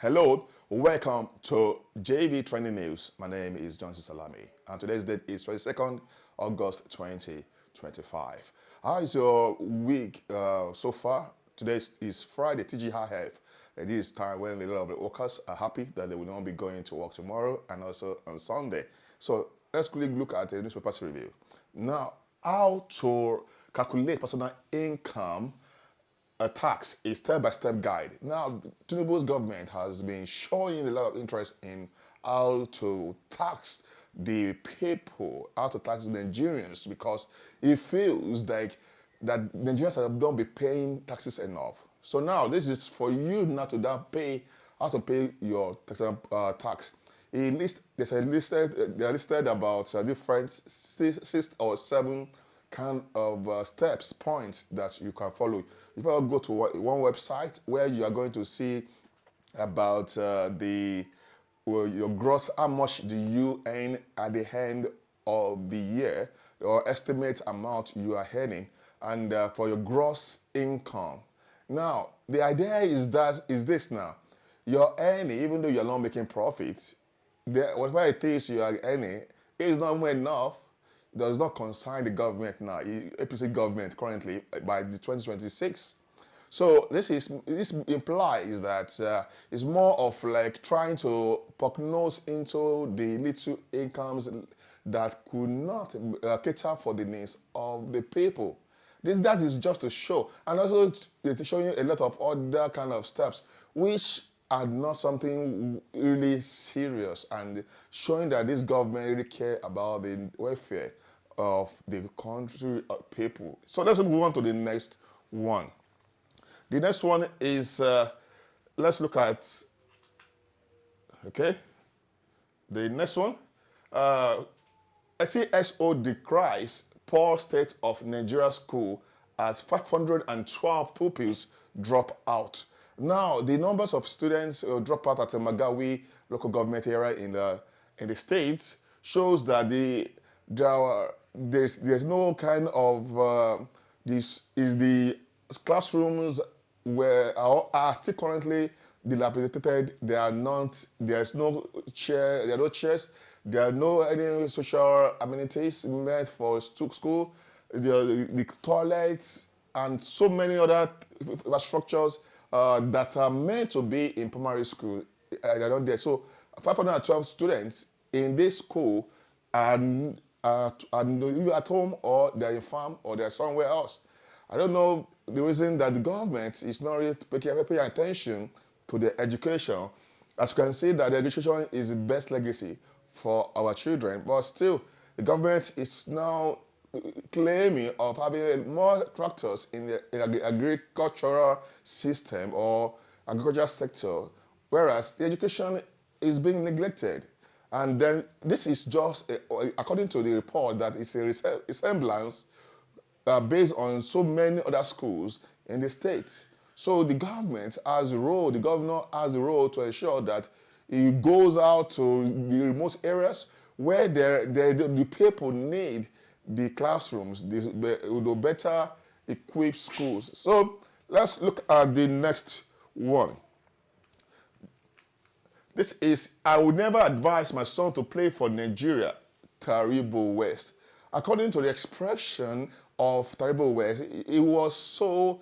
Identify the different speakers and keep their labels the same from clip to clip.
Speaker 1: Hello, welcome to JV Trending News. My name is Johnson Salami, and today's date is 22nd August 2025. How is your week so far? Today is Friday, TGIF. It is time when a lot of the workers are happy that they will not be going to work tomorrow and also on Sunday. So let's quickly look at a newspaper review. Now, how to calculate personal income a tax, a step-by-step guide. Now, Tinubu's government has been showing a lot of interest in how to tax the people, how to tax the Nigerians, because it feels like that Nigerians have not been paying taxes enough. So now this is for you not to now pay, how to pay your tax. They are listed about different six or seven kind of steps, points that you can follow. If I go to one website where you are going to see about your gross, how much do you earn at the end of the year, or estimate amount you are earning, and for your gross income. Now, the idea is this now. You're earning, even though you're not making profits, whatever it is you are earning is not enough, does not concern the government now, APC government currently by the 2026. So this implies that it's more of like trying to prognose into the little incomes that could not cater for the needs of the people. That is just to show, and also it's showing a lot of other kind of steps which are not something really serious, and showing that this government really care about the welfare of the country people. So let's move on to the next one. The next one is, let's look at, okay, the next one. CSO decries poor state of Nigeria school as 512 pupils drop out. Now, the numbers of students who drop out at the Magawi local government area in the states shows that there's no kind of this is the classrooms are still currently dilapidated. They are not. There's no chair. There are no chairs. There are no any social amenities meant for school. The toilets and so many other structures that are meant to be in primary school are not there. So 512 students in this school are either at home, or they're in farm, or they're somewhere else. I don't know the reason that the government is not really paying attention to the education. As you can see, that the education is the best legacy for our children, but still the government is now claiming of having more tractors in the agricultural system or agricultural sector, whereas the education is being neglected. And then this is just, according to the report, that it's a resemblance based on so many other schools in the state. So the government has a role, the governor has a role to ensure that he goes out to the remote areas where the people need the classrooms, the better equipped schools. So let's look at the next one. This is, I would never advise my son to play for Nigeria, Taribo West. According to the expression of Taribo West, it was so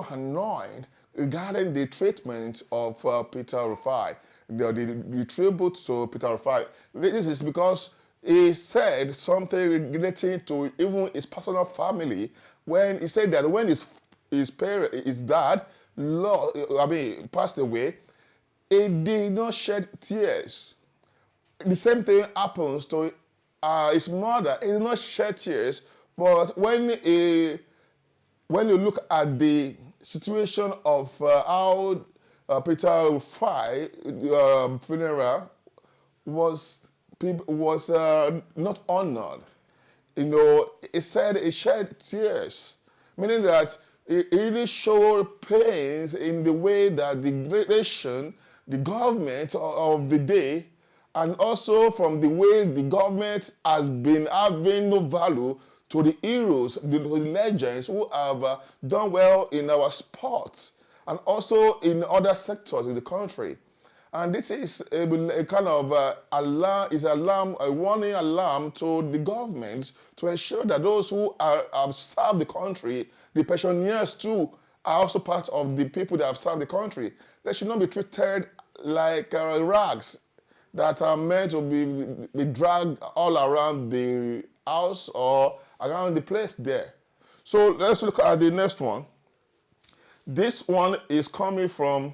Speaker 1: annoyed regarding the treatment of Peter Rufai, the tribute to Peter Rufai. This is because he said something relating to even his personal family, when he said that when his dad, passed away, he did not shed tears. The same thing happens to his mother. He did not shed tears, but when you look at the situation of how Peter Rufai funeral was not honored, he said he shed tears, meaning that it really showed pains in the way that the nation, the government of the day, and also from the way the government has been having no value to the heroes, the legends who have done well in our sports. and also in other sectors in the country. And this is a kind of a warning alarm to the government to ensure that those who have served the country, the pensioners too, are also part of the people that have served the country. They should not be treated like rags that are meant to be dragged all around the house or around the place there. So let's look at the next one. This one is coming from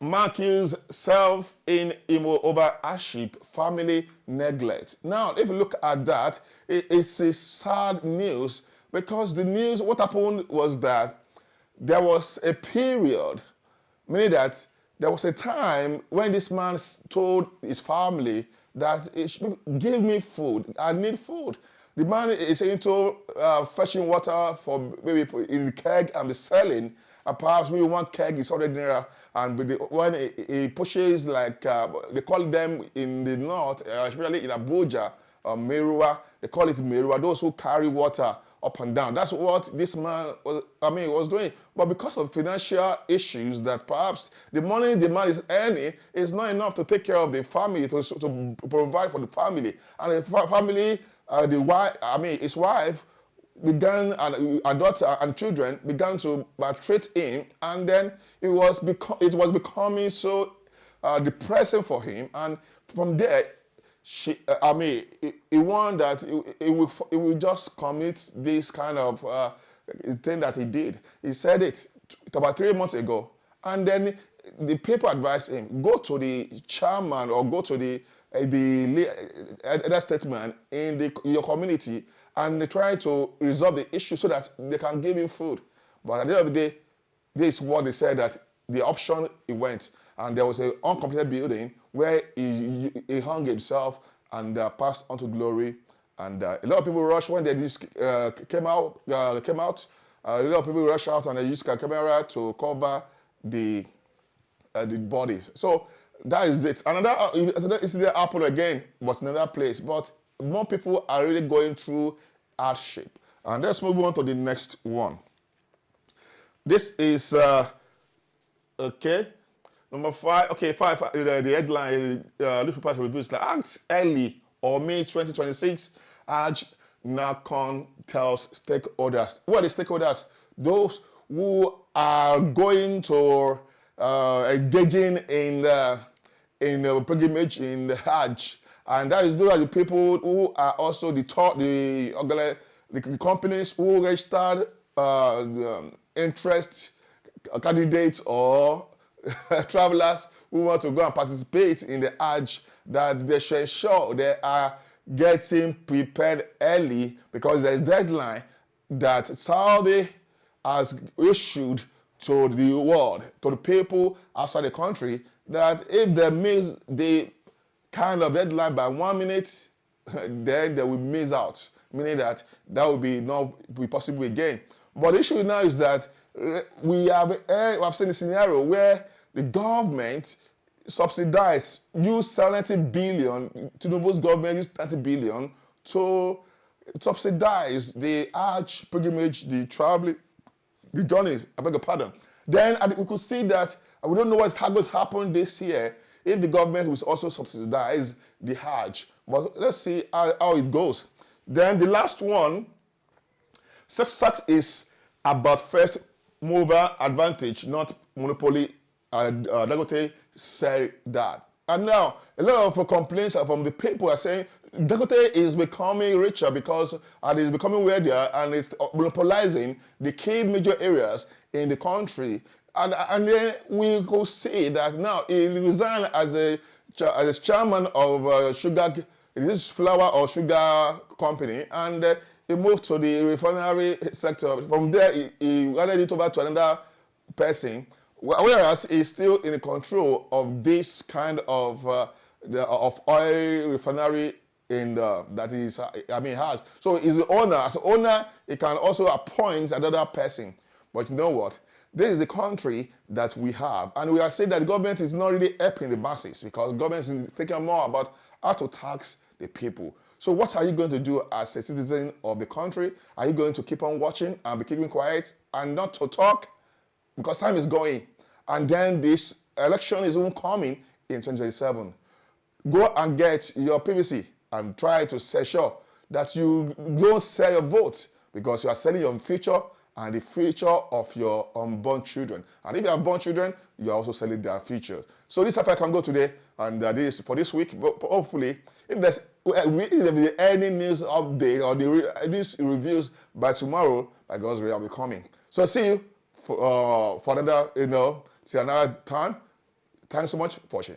Speaker 1: Marquis self in over hardship, family neglect. Now, if you look at that, it's a sad news because the news, what happened was that there was a period, meaning that there was a time when this man told his family that give me food, I need food. The man is into fetching water for maybe in the keg and the selling. And perhaps maybe one keg is already there, and when he pushes, like they call them in the north, especially in Abuja, Merua, they call it Merua, those who carry water up and down. That's what this man was doing. But because of financial issues, that perhaps the money the man is earning is not enough to take care of the family, to provide for the family. And the family, his wife, began, and daughter and children began to maltreat him, and then it was becoming so depressing for him. And from there, he warned that he will just commit this kind of thing that he did. He said it about 3 months ago, and then the people advised him, go to the chairman or go to the elder statesman in your community, and they try to resolve the issue so that they can give him food. But at the end of the day, this is what they said, that the option he went, and there was an uncompleted building where he hung himself and passed on to glory. And a lot of people rushed when they came out. A lot of people rushed out and they used a camera to cover the bodies. So that is it. Another incident happened again, but in another place. But more people are really going through hardship. And let's move on to the next one. This is okay. Number 5. Okay, 5. The headline: newspaper reviews like act early or May 2026. Hajj NAHCON tells stakeholders. Who are the stakeholders? Those who are going to engaging in pilgrimage in the Hajj. And those are the people who are also the companies who registered interest candidates or travelers who want to go and participate in the Hajj, that they should ensure they are getting prepared early, because there is a deadline that Saudi has issued to the world, to the people outside the country, that if they miss the kind of deadline by 1 minute, then they will miss out, meaning that will be not be possible again. But the issue now is that we have seen a scenario where the government subsidized, used 70 billion, Tinubu's government used 30 billion to subsidize the Hajj pilgrimage, the traveling, the journeys, I beg your pardon. Then we could see that, we don't know what's going to happen this year if the government will also subsidize the Hajj. But let's see how it goes. Then the last one, success is about first mover advantage, not monopoly. Dangote said that. And now, a lot of complaints from the people are saying Dangote is becoming richer because it is becoming wealthier and it's monopolizing the key major areas in the country. And then we could see that now he resigned as a chairman of flour or sugar company, and he moved to the refinery sector. From there, he handed it over to another person, whereas he's still in the control of this kind of oil refinery that has. So he's the owner. As an owner, he can also appoint another person. But you know what? This is the country that we have, and we are saying that the government is not really helping the masses, because government is thinking more about how to tax the people. So what are you going to do as a citizen of the country? Are you going to keep on watching and be keeping quiet and not to talk? Because time is going. And then this election is even coming in 2027. Go and get your PVC and try to say sure that you don't sell your vote, because you are selling your future and the future of your unborn children. And if you have born children, you are also selling their future. So this is how I can go today, and this for this week. But hopefully, if there's any news update or these reviews by tomorrow, by God's will, I'll be coming. So see you for another, till another time. Thanks so much for watching.